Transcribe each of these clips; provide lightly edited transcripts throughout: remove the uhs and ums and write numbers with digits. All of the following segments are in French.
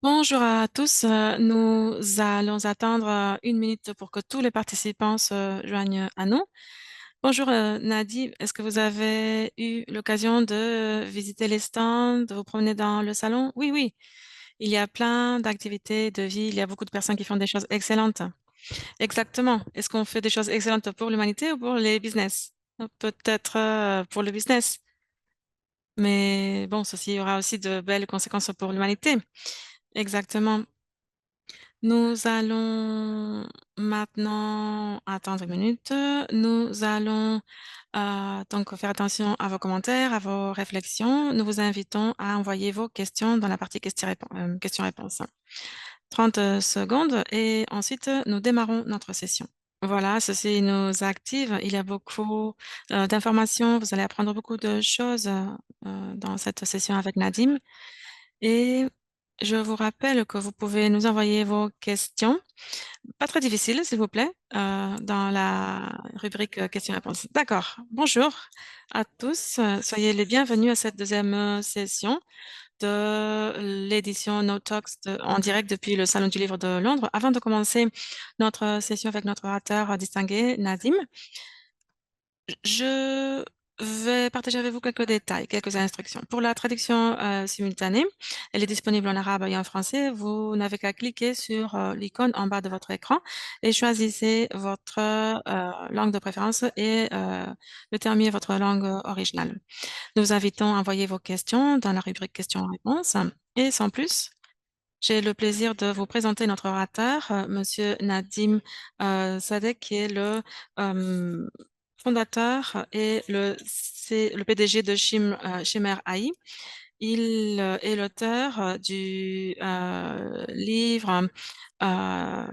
Bonjour à tous. Nous allons attendre 1 minute pour que tous les participants se joignent à nous. Bonjour Nadi, est-ce que vous avez eu l'occasion de visiter les stands, de vous promener dans le salon? Oui, oui, il y a plein d'activités de vie, il y a beaucoup de personnes qui font des choses excellentes. Exactement. Est-ce qu'on fait des choses excellentes pour l'humanité ou pour les business? Peut-être pour le business, mais bon, ceci aura aussi de belles conséquences pour l'humanité. Exactement. Nous allons maintenant attendre 1 minute. Nous allons donc faire attention à vos commentaires, à vos réflexions. Nous vous invitons à envoyer vos questions dans la partie questions-réponses. 30 secondes et ensuite nous démarrons notre session. Voilà, ceci nous active. Il y a beaucoup d'informations. Vous allez apprendre beaucoup de choses dans cette session avec Nadim. Et je vous rappelle que vous pouvez nous envoyer vos questions, pas très difficiles, s'il vous plaît, dans la rubrique questions-réponses. D'accord. Bonjour à tous. Soyez les bienvenus à cette deuxième session de l'édition No Talks en direct depuis le Salon du Livre de Londres. Avant de commencer notre session avec notre orateur distingué, Nadim, je vais partager avec vous quelques détails, quelques instructions. Pour la traduction simultanée, elle est disponible en arabe et en français. Vous n'avez qu'à cliquer sur l'icône en bas de votre écran et choisissez votre langue de préférence et déterminez votre langue originale. Nous vous invitons à envoyer vos questions dans la rubrique questions-réponses. Et sans plus, j'ai le plaisir de vous présenter notre orateur, Monsieur Nadim Sadek, qui est le euh, fondateur et c'est le PDG de Shimmer AI. Il est l'auteur du livre euh,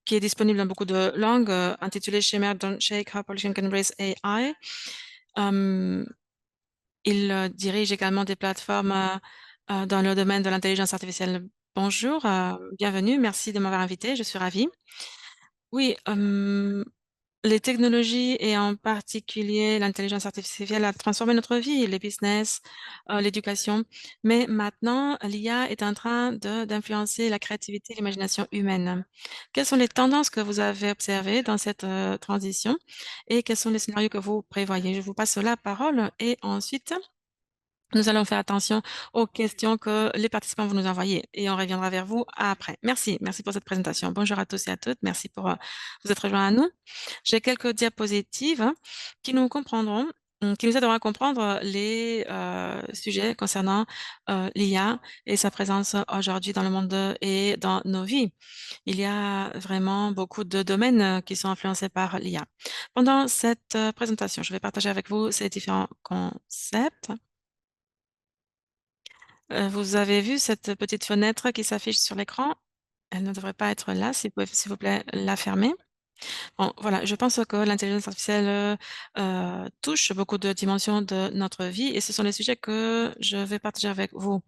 qui est disponible dans beaucoup de langues, intitulé Shimmer Don't Shake, How Pollution Can Raise AI. Euh, il dirige également des plateformes dans le domaine de l'intelligence artificielle. Bonjour, bienvenue, merci de m'avoir invité, je suis ravie. Oui, les technologies et en particulier l'intelligence artificielle a transformé notre vie, les business, l'éducation. Mais maintenant, l'IA est en train d'influencer la créativité et l'imagination humaine. Quelles sont les tendances que vous avez observées dans cette transition et quels sont les scénarios que vous prévoyez? Je vous passe la parole et ensuite, nous allons faire attention aux questions que les participants vont nous envoyer et on reviendra vers vous après. Merci, merci pour cette présentation. Bonjour à tous et à toutes. Merci pour vous être rejoints à nous. J'ai quelques diapositives qui nous comprendront, qui nous aideront à comprendre les sujets concernant l'IA et sa présence aujourd'hui dans le monde et dans nos vies. Il y a vraiment beaucoup de domaines qui sont influencés par l'IA. Pendant cette présentation, je vais partager avec vous ces différents concepts. Vous avez vu cette petite fenêtre qui s'affiche sur l'écran? Elle ne devrait pas être là, si vous pouvez, s'il vous plaît, la fermer. Bon, voilà, je pense que l'intelligence artificielle touche beaucoup de dimensions de notre vie et ce sont les sujets que je vais partager avec vous.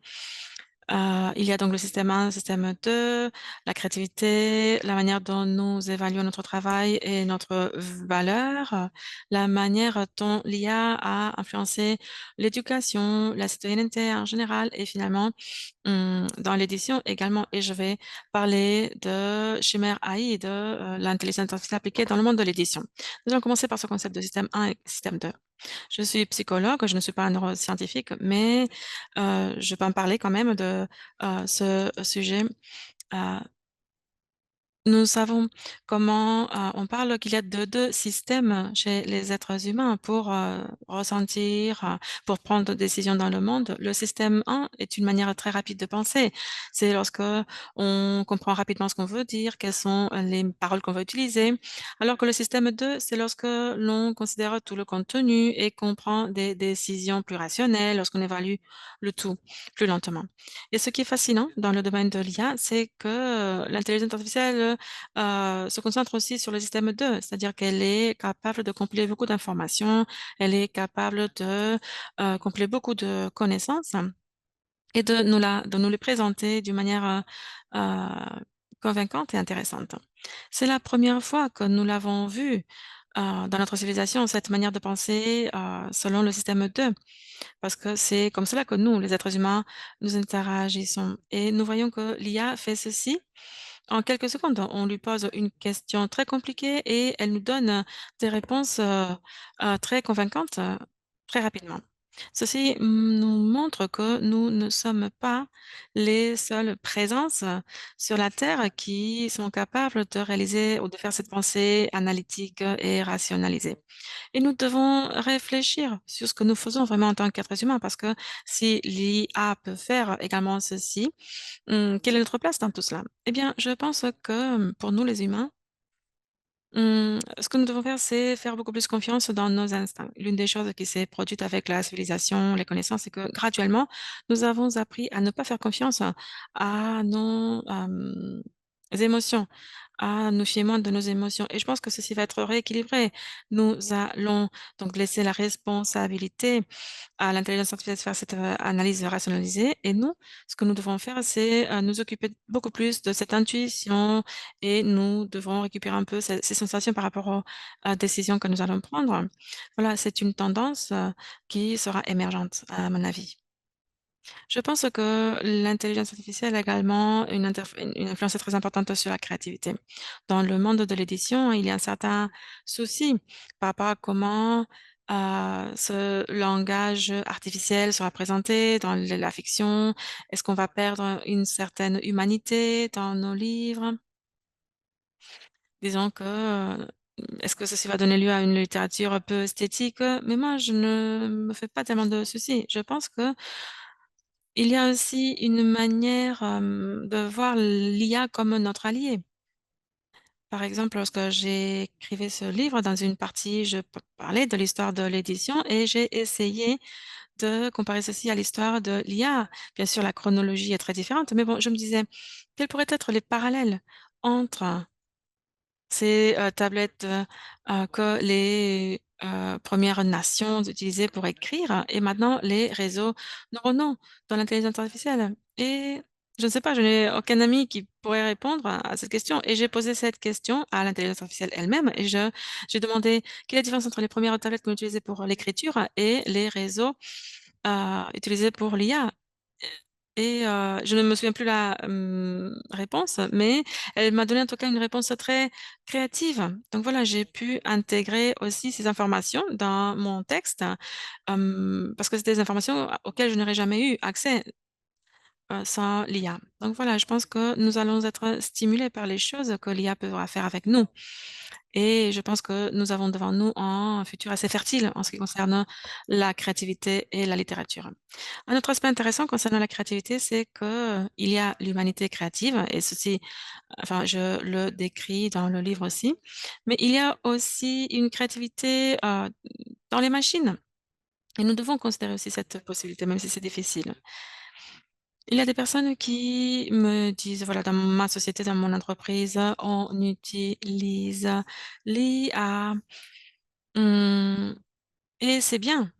Il y a donc le système 1, le système 2, la créativité, la manière dont nous évaluons notre travail et notre valeur, la manière dont l'IA a influencé l'éducation, la citoyenneté en général et finalement dans l'édition également. Et je vais parler de Chimère AI et de l'intelligence artificielle appliquée dans le monde de l'édition. Nous allons commencer par ce concept de système 1 et système 2. Je suis psychologue, je ne suis pas un neuroscientifique, mais je peux en parler quand même de ce sujet. Euh, Nous savons comment on parle qu'il y a de deux systèmes chez les êtres humains pour ressentir, pour prendre des décisions dans le monde. Le système 1 est une manière très rapide de penser. C'est lorsque on comprend rapidement ce qu'on veut dire, quelles sont les paroles qu'on va utiliser. Alors que le système 2, c'est lorsque l'on considère tout le contenu et qu'on prend des décisions plus rationnelles, lorsqu'on évalue le tout plus lentement. Et ce qui est fascinant dans le domaine de l'IA, c'est que l'intelligence artificielle se concentre aussi sur le système 2, c'est-à-dire qu'elle est capable de compiler beaucoup d'informations, elle est capable de compiler beaucoup de connaissances et de nous les présenter d'une manière convaincante et intéressante. C'est la première fois que nous l'avons vu dans notre civilisation, cette manière de penser, selon le système 2, parce que c'est comme cela que nous, les êtres humains, nous interagissons et nous voyons que l'IA fait ceci en quelques secondes. On lui pose une question très compliquée et elle nous donne, des réponses, très convaincantes, très rapidement. Ceci nous montre que nous ne sommes pas les seules présences sur la Terre qui sont capables de réaliser ou de faire cette pensée analytique et rationalisée. Et nous devons réfléchir sur ce que nous faisons vraiment en tant qu'êtres humains, parce que si l'IA peut faire également ceci, quelle est notre place dans tout cela? Eh bien, je pense que, pour nous les humains, ce que nous devons faire, c'est faire beaucoup plus confiance dans nos instincts. L'une des choses qui s'est produite avec la civilisation, les connaissances, c'est que graduellement, nous avons appris à ne pas faire confiance à nos, émotions, à nous fier moins de nos émotions et je pense que ceci va être rééquilibré. Nous allons donc laisser la responsabilité à l'intelligence artificielle de faire cette, analyse rationalisée et nous, ce que nous devons faire, c'est, nous occuper beaucoup plus de cette intuition et nous devons récupérer un peu ces sensations par rapport aux, décisions que nous allons prendre. Voilà, c'est une tendance, qui sera émergente à mon avis. Je pense que l'intelligence artificielle a également une influence très importante sur la créativité. Dans le monde de l'édition, il y a un certain souci par rapport à comment, ce langage artificiel sera présenté dans la fiction. Est-ce qu'on va perdre une certaine humanité dans nos livres? Disons que, est-ce que ceci va donner lieu à une littérature un peu esthétique? Mais moi, je ne me fais pas tellement de soucis. Je pense que il y a aussi une manière, de voir l'IA comme notre allié. Par exemple, lorsque j'écrivais ce livre, dans une partie, je parlais de l'histoire de l'édition et j'ai essayé de comparer ceci à l'histoire de l'IA. Bien sûr, la chronologie est très différente, mais bon, je me disais: «Quels pourraient être les parallèles entre ces, tablettes, que les, 1 nations utilisaient pour écrire et maintenant les réseaux neuronaux dans l'intelligence artificielle et je ne sais pas, je n'ai aucun ami qui pourrait répondre à cette question et j'ai posé cette question à l'intelligence artificielle elle-même et j'ai demandé: «Quelle est la différence entre les premières tablettes qu'on utilisait pour l'écriture et les réseaux, utilisés pour l'IA?» Et je ne me souviens plus la, réponse, mais elle m'a donné en tout cas une réponse très créative. Donc voilà, j'ai pu intégrer aussi ces informations dans mon texte, parce que c'était des informations auxquelles je n'aurais jamais eu accès, sans l'IA. Donc voilà, je pense que nous allons être stimulés par les choses que l'IA pourra faire avec nous et je pense que nous avons devant nous un futur assez fertile en ce qui concerne la créativité et la littérature. Un autre aspect intéressant concernant la créativité, c'est que, il y a l'humanité créative et ceci, enfin, je le décris dans le livre aussi, mais il y a aussi une créativité, dans les machines et nous devons considérer aussi cette possibilité, même si c'est difficile. Il y a des personnes qui me disent, voilà, dans ma société, dans mon entreprise, on utilise l'IA, mmh et c'est bien.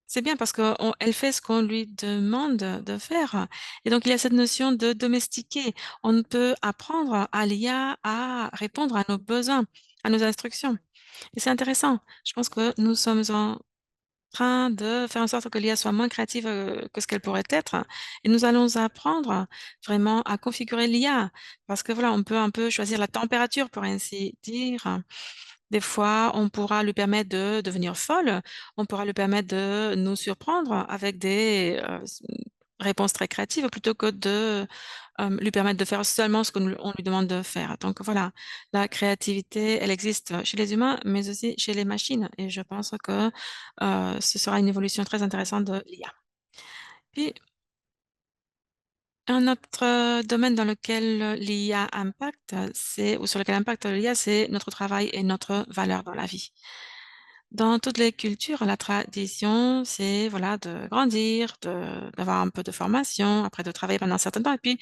C'est bien parce qu'elle fait ce qu'on lui demande de faire et donc il y a cette notion de domestiquer. On peut apprendre à l'IA à répondre à nos besoins, à nos instructions et c'est intéressant. Je pense que nous sommes en train de faire en sorte que l'IA soit moins créative, que ce qu'elle pourrait être et nous allons apprendre vraiment à configurer l'IA parce que voilà, on peut un peu choisir la température pour ainsi dire. Des fois, on pourra lui permettre de devenir folle, on pourra lui permettre de nous surprendre avec des, réponses très créatives plutôt que de, lui permettre de faire seulement ce que nous on lui demande de faire. Donc voilà, la créativité, elle existe chez les humains, mais aussi chez les machines et je pense que, ce sera une évolution très intéressante de l'IA. Puis un autre, domaine dans lequel, l'IA impacte, c'est ou sur lequel impacte l'IA, c'est notre travail et notre valeur dans la vie. Dans toutes les cultures, la tradition, c'est voilà de grandir, d'avoir un peu de formation, après de travailler pendant un certain temps et puis,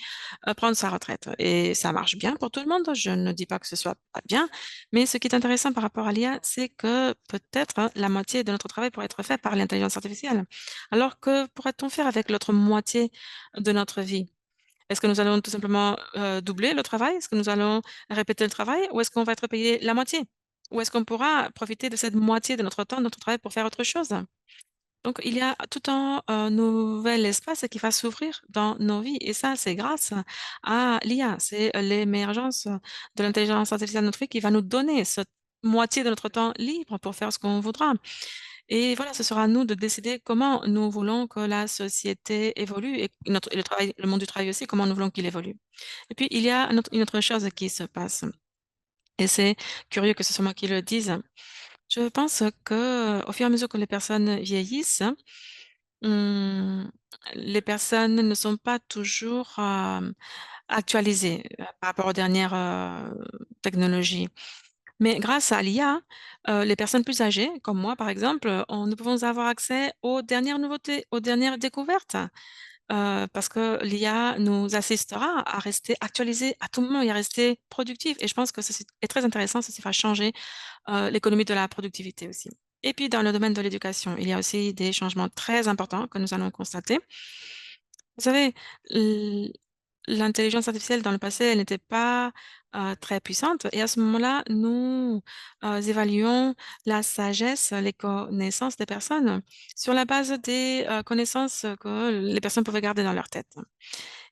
prendre sa retraite et ça marche bien pour tout le monde. Je ne dis pas que ce soit pas bien, mais ce qui est intéressant par rapport à l'IA, c'est que peut-être la moitié de notre travail pourrait être fait par l'intelligence artificielle. Alors que pourrait-on faire avec l'autre moitié de notre vie? Est-ce que nous allons tout simplement, doubler le travail? Est-ce que nous allons répéter le travail ou est-ce qu'on va être payé la moitié? ou est-ce qu'on pourra profiter de cette moitié de notre temps, de notre travail pour faire autre chose? Donc, il y a tout un nouvel espace qui va s'ouvrir dans nos vies et ça, c'est grâce à l'IA. C'est l'émergence de l'intelligence artificielle de notre vie qui va nous donner cette moitié de notre temps libre pour faire ce qu'on voudra. Et voilà, ce sera à nous de décider comment nous voulons que la société évolue et notre et le travail le monde du travail aussi, comment nous voulons qu'il évolue. Et puis, il y a une autre chose qui se passe et c'est curieux que ce soit moi qui le dise. Je pense que, au fur et à mesure que les personnes vieillissent, Mmh, les personnes ne sont pas toujours, actualisées, par rapport aux dernières, technologies. Mais grâce à l'IA, les personnes plus âgées, comme moi par exemple, nous pouvons avoir accès aux dernières nouveautés, aux dernières découvertes, parce que l'IA nous assistera à rester actualisés à tout moment et à rester productifs et je pense que ceci est très intéressant, ceci va changer l'économie de la productivité aussi. Et puis dans le domaine de l'éducation, il y a aussi des changements très importants que nous allons constater. Vous savez, l l'intelligence artificielle dans le passé, elle n'était pas, très puissante et à ce moment-là, nous, évaluons la sagesse, les connaissances des personnes sur la base des, connaissances que les personnes pouvaient garder dans leur tête.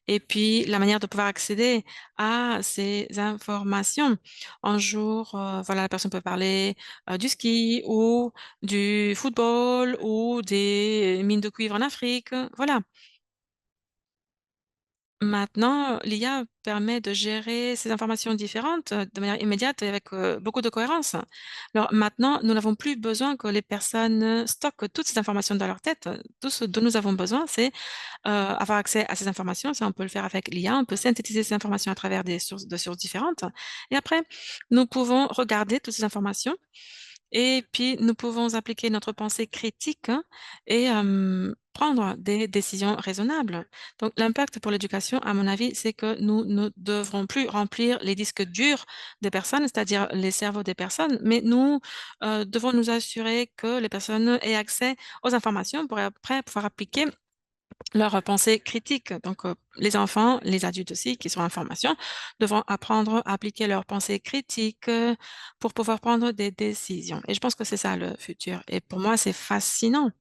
Et puis la manière de pouvoir accéder à ces informations. Un jour, voilà, la personne peut parler, du ski ou du football ou des mines de cuivre en Afrique, voilà. Maintenant, l'IA permet de gérer ces informations différentes, de manière immédiate et avec, beaucoup de cohérence. Alors maintenant, nous n'avons plus besoin que les personnes, stockent toutes ces informations dans leur tête. Tout ce dont nous avons besoin, c'est avoir accès à ces informations, ça on peut le faire avec l'IA, on peut synthétiser ces informations à travers des sources de sources différentes et après nous pouvons regarder toutes ces informations et puis nous pouvons appliquer notre pensée critique, hein, et prendre des décisions raisonnables. Donc l'impact pour l'éducation, à mon avis, c'est que nous ne devrons plus remplir les disques durs des personnes, c'est-à-dire les cerveaux des personnes, mais nous, devons nous assurer que les personnes aient accès aux informations pour après pouvoir appliquer leur pensée critique. Donc, les enfants, les adultes aussi qui sont en formation, devront apprendre à appliquer leur pensée critique, pour pouvoir prendre des décisions et je pense que c'est ça le futur et pour moi, c'est fascinant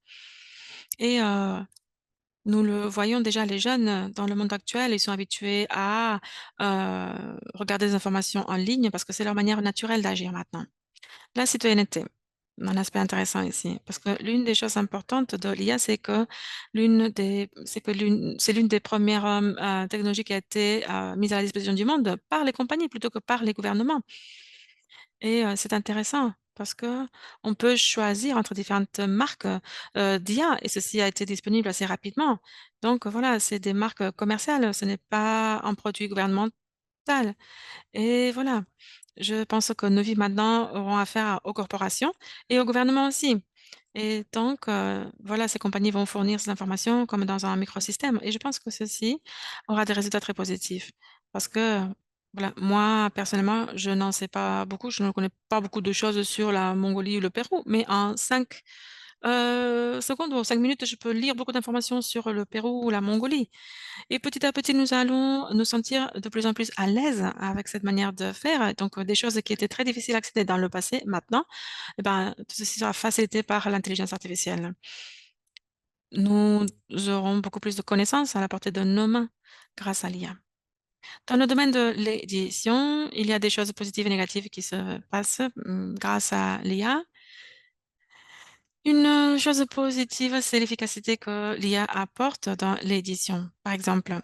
et nous le voyons déjà les jeunes, dans le monde actuel, ils sont habitués à, regarder des informations en ligne parce que c'est leur manière naturelle d'agir maintenant. La citoyenneté, un aspect intéressant ici, parce que l'une des choses importantes de l'IA, c'est l'une des premières technologies qui a été, mise à la disposition du monde par les compagnies plutôt que par les gouvernements et c'est intéressant parce que on peut choisir entre différentes marques, d'IA et ceci a été disponible assez rapidement. Donc voilà, c'est des marques, commerciales, ce n'est pas un produit gouvernemental. Et voilà, je pense que nos vies maintenant auront affaire aux corporations et au gouvernement aussi. Et donc, voilà, ces compagnies vont fournir ces informations comme dans un microsystème et je pense que ceci aura des résultats très positifs. Parce que, voilà, moi personnellement, je n'en sais pas beaucoup, je ne connais pas beaucoup de choses sur la Mongolie ou le Pérou, mais en 5 secondes ou 5 minutes, je peux lire beaucoup d'informations sur le Pérou ou la Mongolie. Et petit à petit, nous allons nous sentir de plus en plus à l'aise avec cette manière de faire. Donc, des choses qui étaient très difficiles à accéder dans le passé, maintenant, eh ben, tout ceci sera facilité par l'intelligence artificielle. Nous aurons beaucoup plus de connaissances à la portée de nos mains grâce à l'IA. Dans le domaine de l'édition, il y a des choses positives et négatives qui se passent grâce à l'IA. Une chose positive, c'est l'efficacité que l'IA apporte dans l'édition. Par exemple,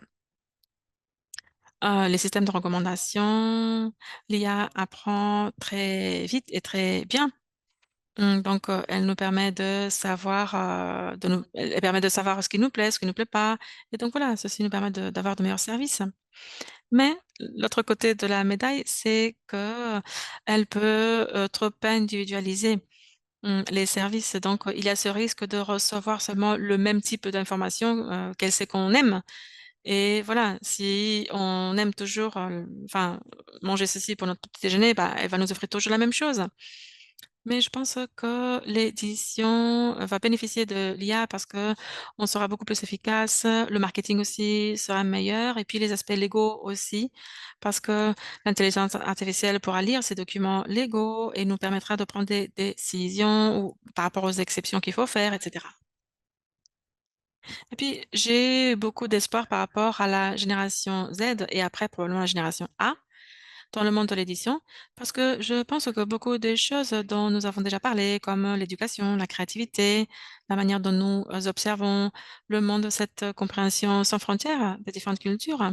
les systèmes de recommandation, l'IA apprend très vite et très bien. Donc, elle nous permet de savoir, elle permet de savoir ce qui nous plaît, ce qui nous plaît pas et donc voilà, ceci nous permet d'avoir de meilleurs services. Mais l'autre côté de la médaille, c'est qu'elle peut, trop individualiser, les services. Donc, il y a ce risque de recevoir seulement le même type d'information, qu'elle sait qu'on aime. Et voilà, si on aime toujours, enfin, manger ceci pour notre petit déjeuner, bah, elle va nous offrir toujours la même chose. Mais je pense que l'édition va bénéficier de l'IA parce que on sera beaucoup plus efficace, le marketing aussi sera meilleur et puis les aspects légaux aussi, parce que l'intelligence artificielle pourra lire ces documents légaux et nous permettra de prendre des décisions ou par rapport aux exceptions qu'il faut faire, et cetera. Et puis j'ai beaucoup d'espoir par rapport à la génération Z et après probablement la génération A. Dans le monde de l'édition, parce que je pense que beaucoup de choses dont nous avons déjà parlé, comme l'éducation, la créativité, la manière dont nous observons le monde, cette compréhension sans frontières des différentes cultures,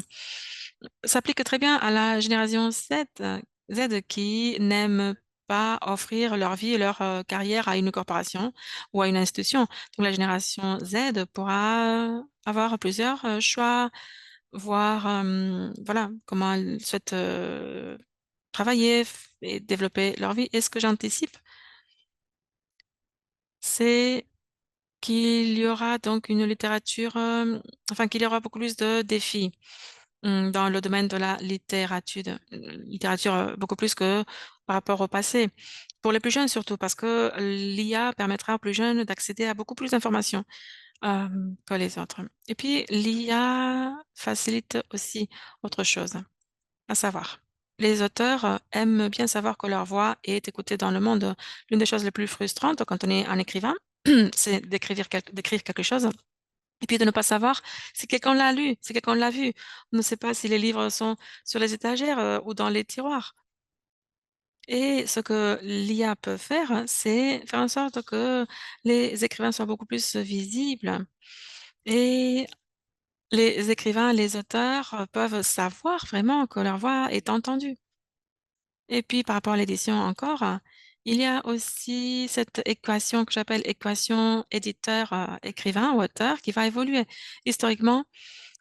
s'applique très bien à la génération Z qui n'aime pas offrir leur vie et leur carrière à une corporation ou à une institution. Donc la génération Z pourra avoir plusieurs choix, voir voilà comment elle souhaite travailler et développer leur vie. Et ce que j'anticipe, c'est qu'il y aura donc une littérature, enfin qu'il y aura beaucoup plus de défis, dans le domaine de la littérature, beaucoup plus que par rapport au passé. Pour les plus jeunes surtout, parce que l'IA permettra aux plus jeunes d'accéder à beaucoup plus d'informations, que les autres. Et puis l'IA facilite aussi autre chose. À savoir, les auteurs, aiment bien savoir que leur voix est écoutée dans le monde. L'une des choses les plus frustrantes quand on est un écrivain, c'est d'écrire quelque chose et puis de ne pas savoir si quelqu'un l'a lu, si quelqu'un l'a vu. On ne sait pas si les livres sont sur les étagères, ou dans les tiroirs et ce que l'IA peut faire, c'est faire en sorte que les écrivains soient beaucoup plus visibles et les écrivains, les auteurs, peuvent savoir vraiment que leur voix est entendue. Et puis par rapport à l'édition encore, il y a aussi cette équation que j'appelle équation éditeur, écrivain ou auteur qui va évoluer. Historiquement,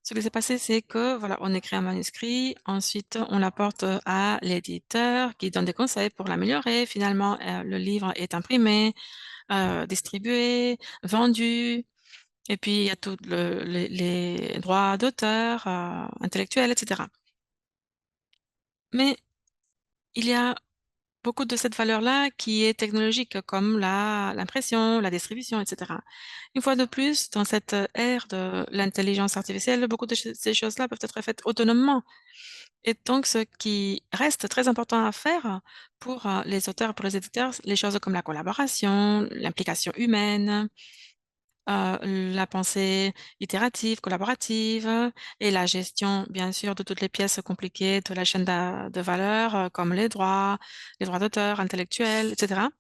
ce qui s'est passé, c'est que voilà, on écrit un manuscrit, ensuite on l'apporte, à l'éditeur qui donne des conseils pour l'améliorer. Finalement, le livre est imprimé, distribué, vendu et puis il y a tout les droits d'auteur, intellectuels et cetera. Mais il y a beaucoup de cette valeur-là qui est technologique, comme l'impression, la distribution, et cetera. Une fois de plus, dans cette, ère de l'intelligence artificielle, beaucoup de ces choses-là peuvent être faites autonomement et donc ce qui reste très important à faire pour, les auteurs, pour les éditeurs, les choses comme la collaboration, l'implication humaine, la pensée itérative, collaborative et la gestion, bien sûr, de toutes les pièces compliquées de la chaîne de valeur, comme les droits d'auteur, intellectuels, et cetera.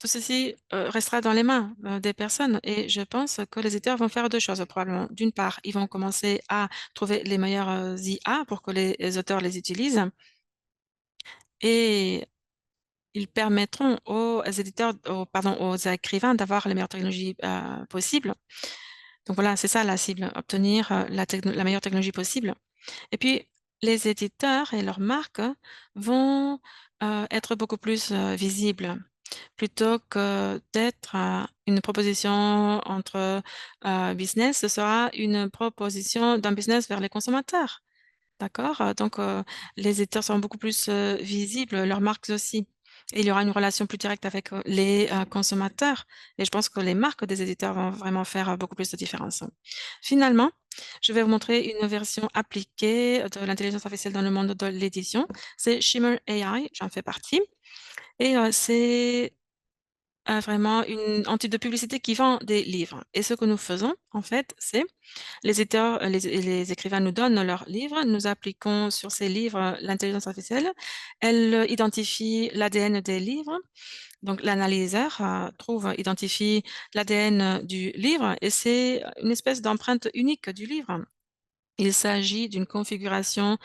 Tout ceci, restera dans les mains, des personnes et je pense que les éditeurs vont faire 2 choses probablement. D'une part, ils vont commencer à trouver les meilleures, IA pour que les auteurs les utilisent et ils permettront aux éditeurs, aux écrivains d'avoir les meilleures technologies, possibles. Donc voilà, c'est ça la cible, obtenir, la meilleure technologie possible et puis les éditeurs et leurs marques vont, être beaucoup plus, visibles. Plutôt que d'être, une proposition entre, business, ce sera une proposition d'un business vers les consommateurs. D'accord? Donc, les éditeurs seront beaucoup plus, visibles, leurs marques aussi. Et il y aura une relation plus directe avec, les, consommateurs et je pense que les marques des éditeurs vont vraiment faire, beaucoup plus de différence. Finalement, je vais vous montrer une version appliquée de l'intelligence artificielle dans le monde de l'édition. C'est Shimmer AI, j'en fais partie et c'est vraiment un type de publicité qui vend des livres et ce que nous faisons, en fait, c'est les éditeurs, les écrivains nous donnent leurs livres, nous appliquons sur ces livres, l'intelligence artificielle. Elle, identifie l'ADN des livres, donc l'analyseur, identifie l'ADN du livre et c'est une espèce d'empreinte unique du livre. Il s'agit d'une configuration,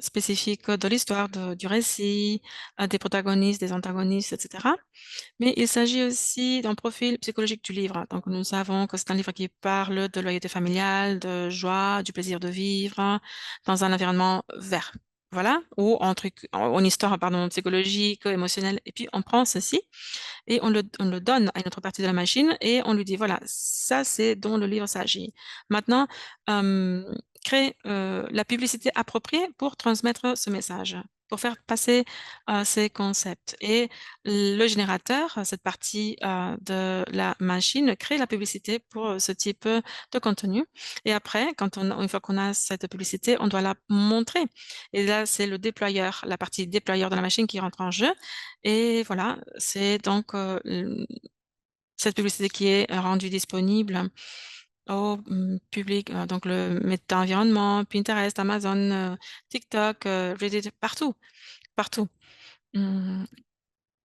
spécifique de l'histoire, du récit, des protagonistes, des antagonistes et cetera. Mais il s'agit aussi d'un profil psychologique du livre. Donc nous savons que c'est un livre qui parle de loyauté familiale, de joie, du plaisir de vivre dans un environnement vert. Voilà, ou en truc en histoire, pardon, psychologique, émotionnelle et puis on prend ceci et on le donne à une autre partie de la machine et on lui dit: «Voilà, ça c'est dont le livre s'agit. Maintenant, crée, la publicité appropriée pour transmettre ce message». pour faire passer ces concepts. Et le générateur, cette partie de la machine, crée la publicité pour ce type de contenu. Et après, une fois qu'on a cette publicité, on doit la montrer. Et là, c'est le déployeur, la partie déployeur de la machine qui rentre en jeu. Et voilà, c'est donc cette publicité qui est rendue disponible au public, donc le méta-environnement, Pinterest, Amazon, TikTok, Reddit, partout, partout. Hum,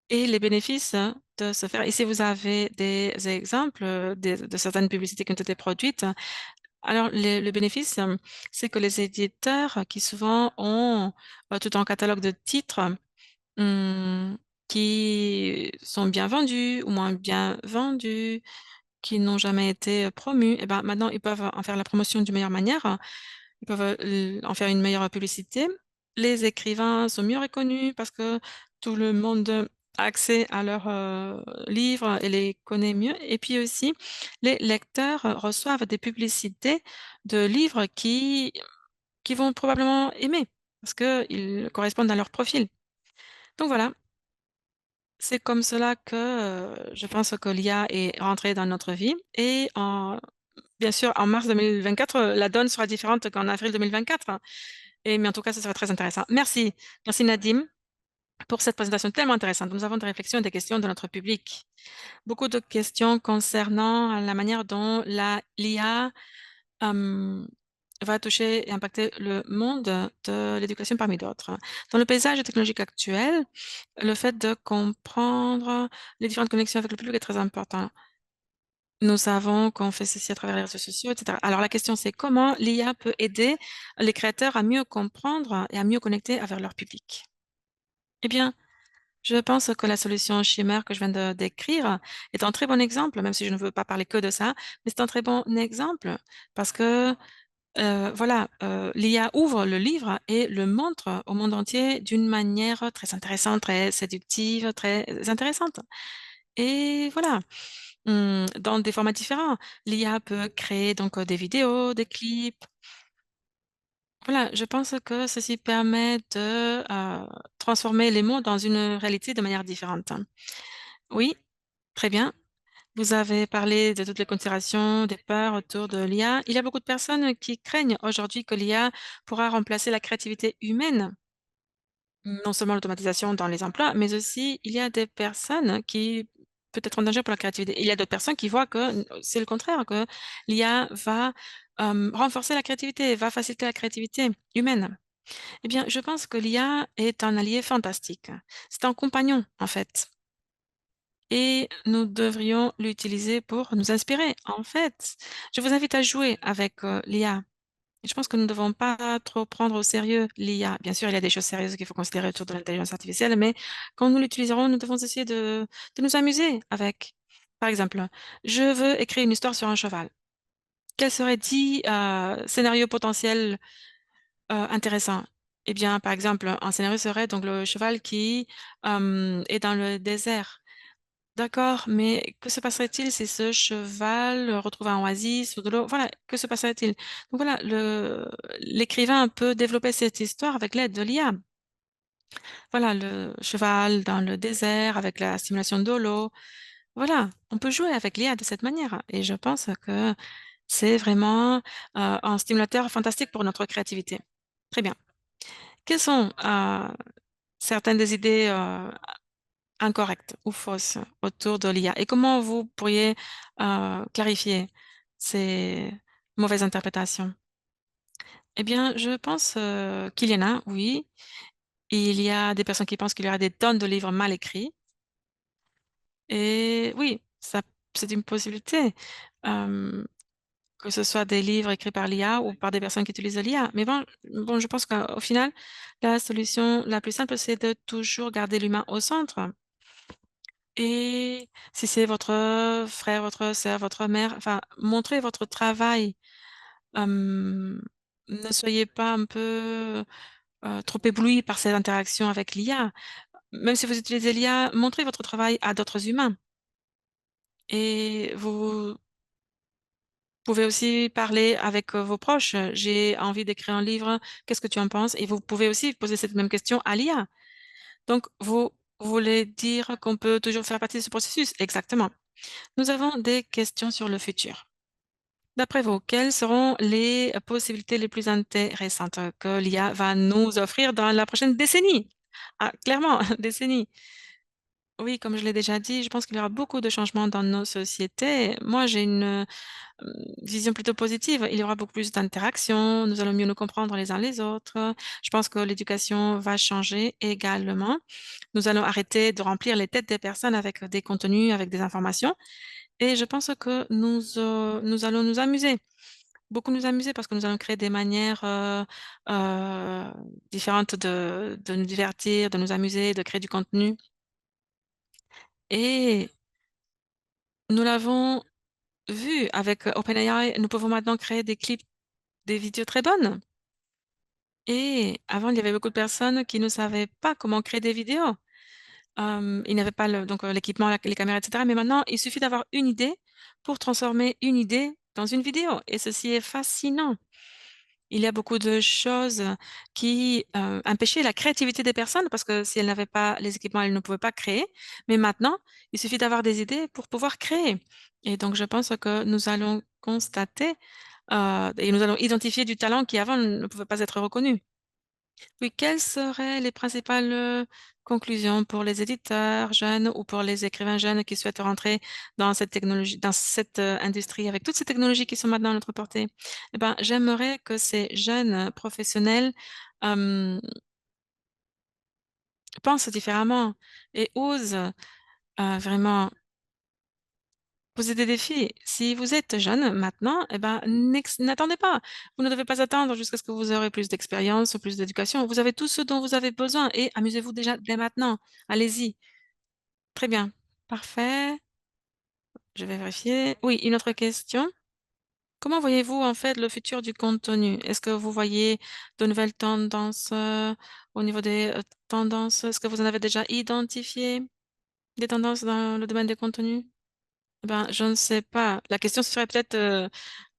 Et les bénéfices de se faire, ici vous avez des exemples de certaines publicités qui ont été produites. Alors, le bénéfice, c'est que les éditeurs qui souvent ont tout un catalogue de titres hum, qui sont bien vendus ou moins bien vendus, qui n'ont jamais été promus, et ben maintenant ils peuvent en faire la promotion d'une meilleure manière. Ils peuvent en faire une meilleure publicité. Les écrivains sont mieux reconnus parce que tout le monde a accès à leurs livres et les connaît mieux. Et puis aussi, les lecteurs reçoivent des publicités de livres qui vont probablement aimer parce qu'ils correspondent à leur profil. Donc voilà, c'est comme cela que je pense que l'IA est rentrée dans notre vie. Et bien sûr, en mars 2024, la donne sera différente qu'en avril 2024. Mais en tout cas, ce sera très intéressant. Merci. Merci Nadim pour cette présentation tellement intéressante. Nous avons des réflexions et des questions de notre public. Beaucoup de questions concernant la manière dont l'IA euh, va toucher et impacter le monde de l'éducation parmi d'autres. Dans le paysage technologique actuel, le fait de comprendre les différentes connexions avec le public est très important. Nous savons qu'on fait ceci à travers les réseaux sociaux, etc. Alors la question c'est comment l'IA peut aider les créateurs à mieux comprendre et à mieux connecter avec leur public? Eh bien, je pense que la solution chimère que je viens de décrire est un très bon exemple, même si je ne veux pas parler que de ça, mais c'est un très bon exemple parce que voilà, l'IA ouvre le livre et le montre au monde entier d'une manière très intéressante, très séductive, très intéressante. Et voilà, dans des formats différents. L'IA peut créer donc des vidéos, des clips. Voilà, je pense que ceci permet de transformer les mots dans une réalité de manière différente. Oui, très bien. Vous avez parlé de toutes les considérations, des peurs autour de l'IA. Il y a beaucoup de personnes qui craignent aujourd'hui que l'IA pourra remplacer la créativité humaine. Non seulement l'automatisation dans les emplois, mais aussi il y a des personnes qui peut être en danger pour la créativité. Il y a d'autres personnes qui voient que c'est le contraire, que l'IA va renforcer la créativité, va faciliter la créativité humaine. Eh bien, je pense que l'IA est un allié fantastique. C'est un compagnon, en fait. Et nous devrions l'utiliser pour nous inspirer. En fait, je vous invite à jouer avec l'IA. Et je pense que nous ne devons pas trop prendre au sérieux l'IA. Bien sûr, il y a des choses sérieuses qu'il faut considérer autour de l'intelligence artificielle, mais quand nous l'utiliserons, nous devons essayer de nous amuser avec. Par exemple, je veux écrire une histoire sur un cheval. Quels seraient 10 scénarios potentiels intéressants? Eh bien, par exemple, un scénario serait donc le cheval qui est dans le désert. D'accord, mais que se passerait-il si ce cheval retrouve un oasis ou de l'eau? Voilà, que se passerait-il? Donc voilà, l'écrivain peut développer cette histoire avec l'aide de l'IA. Voilà, le cheval dans le désert avec la stimulation de l'eau. Voilà, on peut jouer avec l'IA de cette manière. Et je pense que c'est vraiment un stimulateur fantastique pour notre créativité. Très bien. Quelles sont certaines des idées incorrectes ou fausses autour de l'IA et comment vous pourriez clarifier ces mauvaises interprétations? Eh bien, je pense qu'il y en a, oui. Il y a des personnes qui pensent qu'il y aura des tonnes de livres mal écrits. Et oui, ça, c'est une possibilité, euh, que ce soit des livres écrits par l'IA ou par des personnes qui utilisent l'IA. Mais bon, je pense qu'au final, la solution la plus simple, c'est de toujours garder l'humain au centre. Et si c'est votre frère, votre sœur, votre mère, enfin, montrez votre travail. Hem, ne soyez pas un peu, trop ébloui par cette interaction avec l'IA. Même si vous utilisez l'IA, montrez votre travail à d'autres humains et vous pouvez aussi parler avec vos proches. J'ai envie d'écrire un livre, qu'est-ce que tu en penses? Et vous pouvez aussi poser cette même question à l'IA. Donc, vous voulez dire qu'on peut toujours faire partie de ce processus? Exactement. Nous avons des questions sur le futur. D'après vous, quelles seront les possibilités les plus intéressantes que l'IA va nous offrir dans la prochaine décennie? Ah, clairement, décennie. Oui, comme je l'ai déjà dit, je pense qu'il y aura beaucoup de changements dans nos sociétés. Moi, j'ai une vision plutôt positive. Il y aura beaucoup plus d'interactions, nous allons mieux nous comprendre les uns les autres. Je pense que l'éducation va changer également. Nous allons arrêter de remplir les têtes des personnes avec des contenus, avec des informations. Et je pense que nous allons nous amuser, beaucoup nous amuser parce que nous allons créer des manières différentes de nous divertir, de nous amuser, de créer du contenu. Et nous l'avons vu avec OpenAI, nous pouvons maintenant créer des clips, des vidéos très bonnes. Et avant, il y avait beaucoup de personnes qui ne savaient pas comment créer des vidéos. Ils n'avaient pas l'équipement, les caméras, et cetera. Mais maintenant, il suffit d'avoir une idée pour transformer une idée dans une vidéo. Et ceci est fascinant. Il y a beaucoup de choses qui empêchaient la créativité des personnes parce que si elles n'avaient pas les équipements, elles ne pouvaient pas créer. Mais maintenant, il suffit d'avoir des idées pour pouvoir créer. Et donc, je pense que nous allons constater et nous allons identifier du talent qui avant ne pouvait pas être reconnu. Oui, quelles seraient les principales conclusions pour les éditeurs jeunes ou pour les écrivains jeunes qui souhaitent rentrer dans cette technologie, dans cette industrie avec toutes ces technologies qui sont maintenant à notre portée? Eh ben, j'aimerais que ces jeunes professionnels euh, pensent différemment et osent vraiment poser des défis. Si vous êtes jeune maintenant, eh ben, n'attendez pas. Vous ne devez pas attendre jusqu'à ce que vous aurez plus d'expérience ou plus d'éducation. Vous avez tout ce dont vous avez besoin et amusez-vous déjà dès maintenant. Allez-y. Très bien. Parfait. Je vais vérifier. Oui, une autre question. Comment voyez-vous en fait le futur du contenu? Est-ce que vous voyez de nouvelles tendances au niveau des tendances? Est-ce que vous en avez déjà identifié des tendances dans le domaine des contenus? Eh ben, je ne sais pas. La question serait peut-être à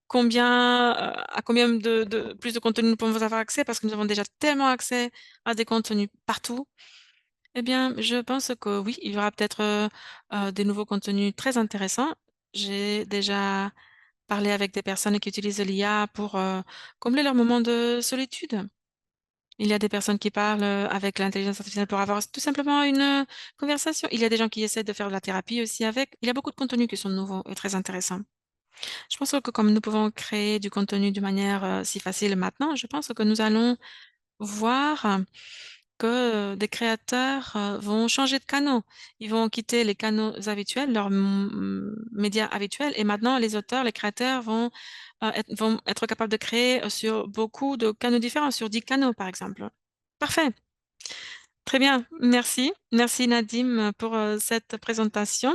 combien de plus de contenu nous pouvons avoir accès parce que nous avons déjà tellement accès à des contenus partout. Eh bien, je pense que oui, il y aura peut-être des nouveaux contenus très intéressants. J'ai déjà parlé avec des personnes qui utilisent l'IA pour combler leur moment de solitude. Il y a des personnes qui parlent avec l'intelligence artificielle pour avoir tout simplement une conversation. Il y a des gens qui essaient de faire de la thérapie aussi avec. Il y a beaucoup de contenus qui sont nouveaux et très intéressants. Je pense que comme nous pouvons créer du contenu de manière si facile maintenant, je pense que nous allons voir que des créateurs vont changer de canaux. Ils vont quitter les canaux habituels, leurs médias habituels, et maintenant les auteurs, les créateurs vont être capables de créer sur beaucoup de canaux différents, sur 10 canaux par exemple. Parfait, très bien, merci. Merci Nadim pour cette présentation.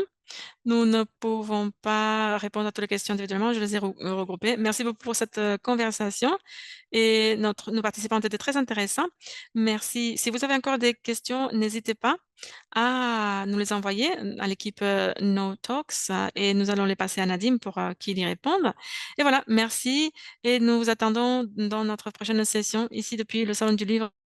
Nous ne pouvons pas répondre à toutes les questions individuellement, je les ai regroupées. Merci beaucoup pour cette conversation et nos participants étaient très intéressants. Merci. Si vous avez encore des questions, n'hésitez pas à nous les envoyer à l'équipe No Talks et nous allons les passer à Nadim pour qu'il y réponde. Et voilà, merci et nous vous attendons dans notre prochaine session ici depuis le Salon du Livre.